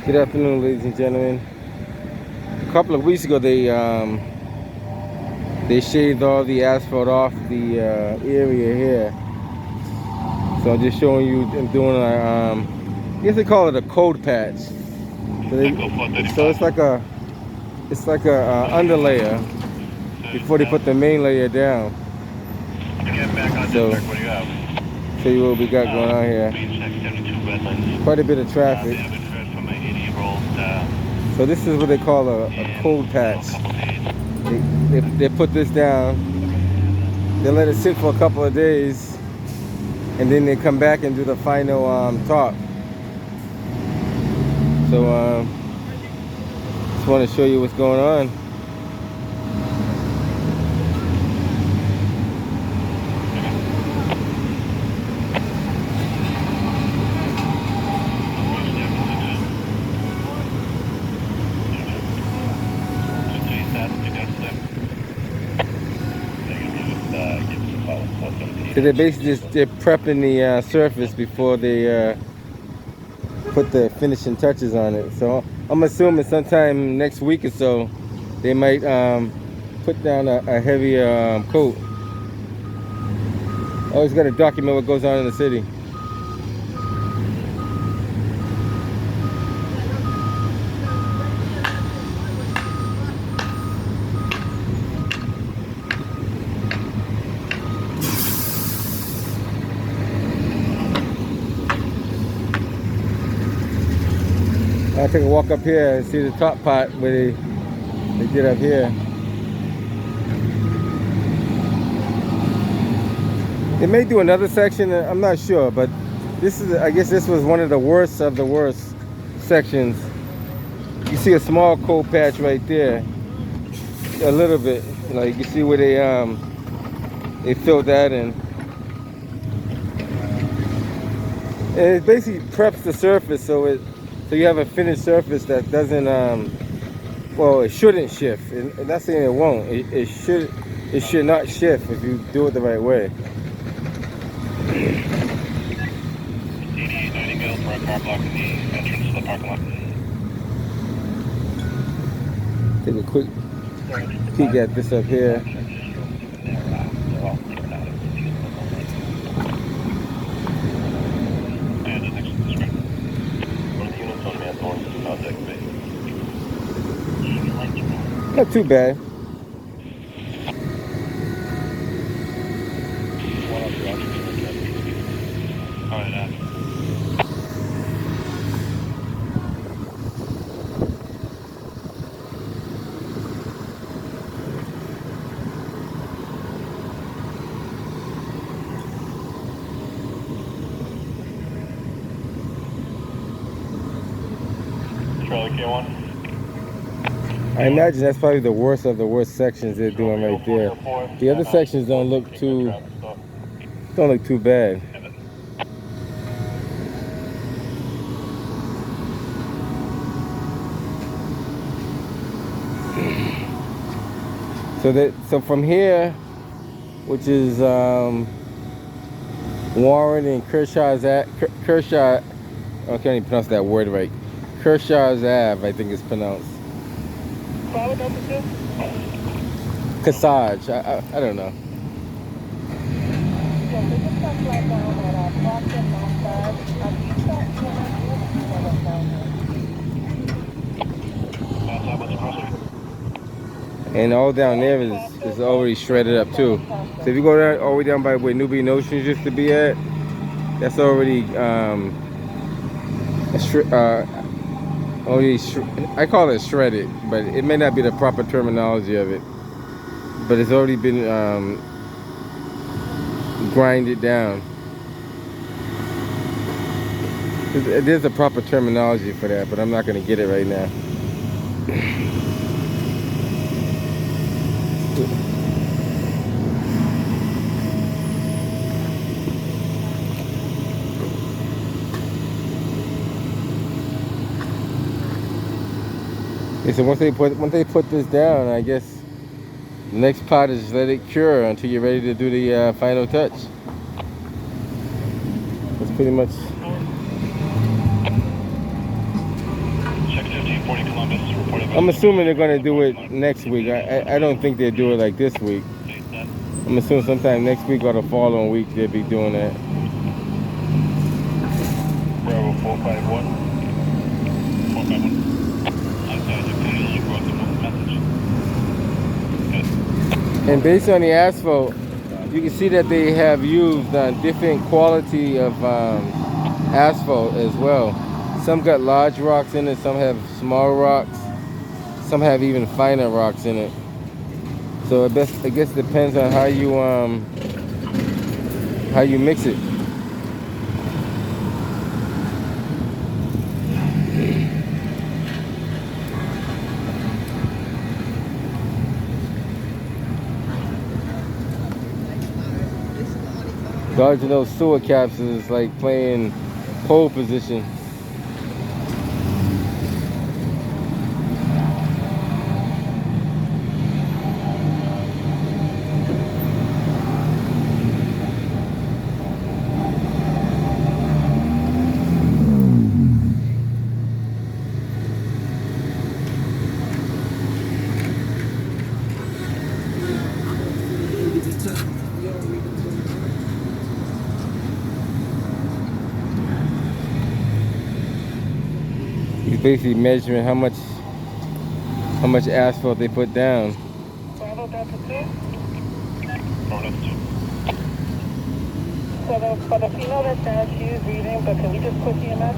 Good afternoon, ladies and gentlemen. A couple of weeks ago, they shaved all the asphalt off the area here. So I'm just showing you. I'm doing I guess they call it a cold patch. So it's like a underlayer before they put the main layer down. So show you what we got going on here. Quite a bit of traffic. So this is what they call a cold patch. They put this down, they let it sit for a couple of days, and then they come back and do the final top. So just want to show you what's going on. So they're basically they're prepping the surface before they put the finishing touches on it. So I'm assuming sometime next week or so they might put down a heavier coat. Always got to document what goes on in the city. I'll take a walk up here and see the top part where they get up here. They may do another section, I'm not sure, but I guess this was one of the worst of the worst sections. You see a small cold patch right there, a little bit, like you see where they filled that in. And it basically preps the surface so you have a finished surface that doesn't well, it shouldn't shift, and not saying it won't. It should not shift if you do it the right way. Take a quick peek at this up here. Not too bad. I imagine that's probably the worst of the worst sections they're doing right there. The other sections don't look too bad. So from here, which is Warren and Kershaw's Kershaw, I can't even pronounce that word right. Kershaw's Ave, I think it's pronounced. Cassage, I don't know. And all down there is already shredded up too. So if you go down all the way down by where Nubian Oceans used to be at, that's already I call it shredded, but it may not be the proper terminology of it. But it's already been grinded down. There's a proper terminology for that, but I'm not going to get it right now. So once they put this down, I guess the next part is let it cure until you're ready to do the final touch. That's pretty much. I'm assuming they're gonna do it next week. I don't think they'll do it like this week. I'm assuming sometime next week or the following week they'll be doing that. Bravo 451. 451. And based on the asphalt, you can see that they have used different quality of asphalt as well. Some got large rocks in it, some have small rocks, some have even finer rocks in it. So I guess it depends on how you mix it. Dodging those sewer caps is like playing pole position. He's basically measuring how much asphalt they put down. Bravo Delta 2. Bravo Delta 2. So for the female that's down, she is breathing, but can we just put EMS?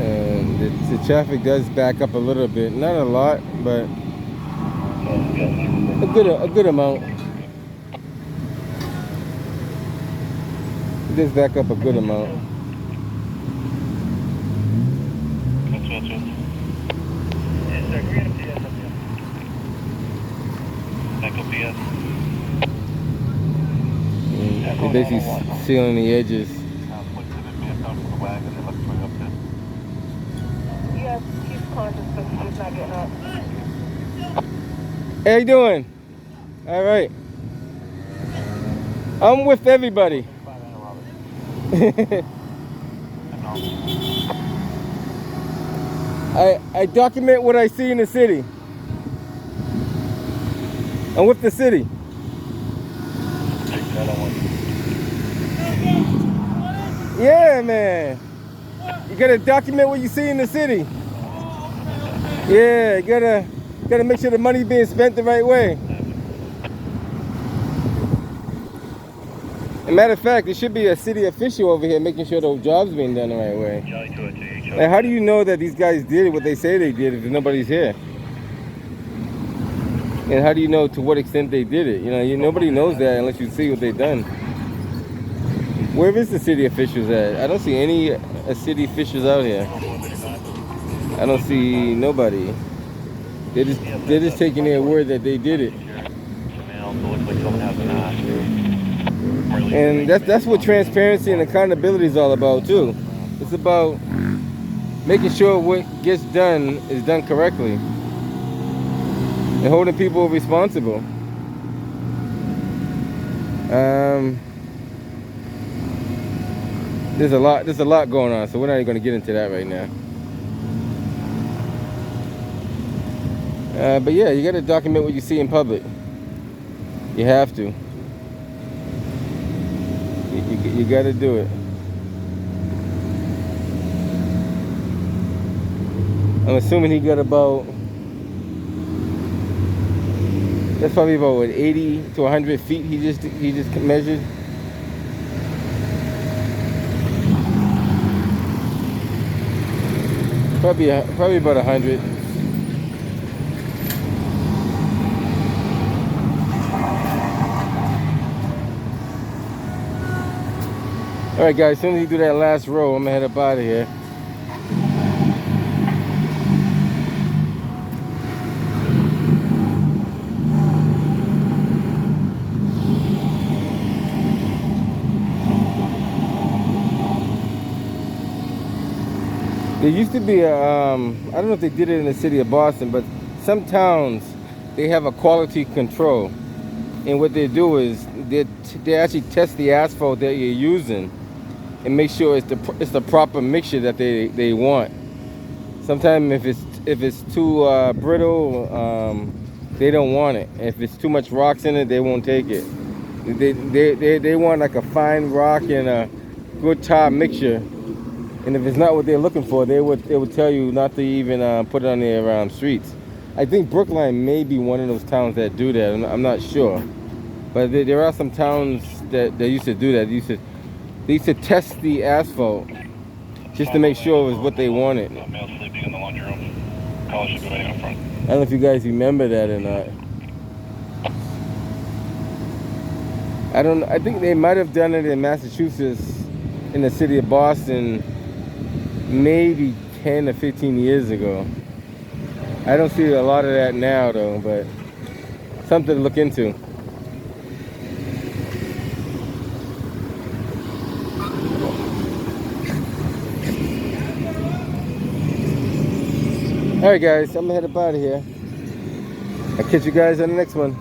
And the traffic does back up a little bit, not a lot, but a good amount. It does back up a good amount. They're basically sealing the edges. Yes, she's conscious, but she's not getting up. How you doing? All right. I'm with everybody. I document what I see in the city. I'm with the city. Yeah, man. You gotta document what you see in the city. Yeah, you gotta make sure the money's being spent the right way. As a matter of fact, there should be a city official over here making sure the job's being done the right way. Like, how do you know that these guys did what they say they did if nobody's here? And how do you know to what extent they did it? Nobody knows that unless you see what they've done. Where is the city officials at? I don't see any city officials out here. I don't see nobody. They're just taking their word that they did it. And that's what transparency and accountability is all about too. It's about making sure what gets done is done correctly and holding people responsible. There's a lot going on, so we're not even going to get into that right now. But yeah, you got to document what you see in public. You have to. You got to do it. I'm assuming he got about, that's probably about what, 80 to 100 feet he just measured. Probably about 100. All right, guys. As soon as you do that last row, I'm gonna head up out of here. There used to be a, I don't know if they did it in the city of Boston, but some towns, they have a quality control. And what they do is they actually test the asphalt that you're using and make sure it's the proper mixture that they want. Sometimes if it's too brittle, they don't want it. If it's too much rocks in it, they won't take it. They want like a fine rock and a good tar mixture. And if it's not what they're looking for, they would tell you not to even put it on their streets. I think Brookline may be one of those towns that do that. I'm not sure, but there are some towns that used to do that. They used to test the asphalt just to make sure it was what they wanted. Male sleeping in the laundry room. Caller should be waiting up front. I don't know if you guys remember that or not. I think they might have done it in Massachusetts, in the city of Boston, maybe 10 or 15 years ago. I don't see a lot of that now though, but something to look into. Alright guys, I'm gonna head up out of here. I'll catch you guys on the next one.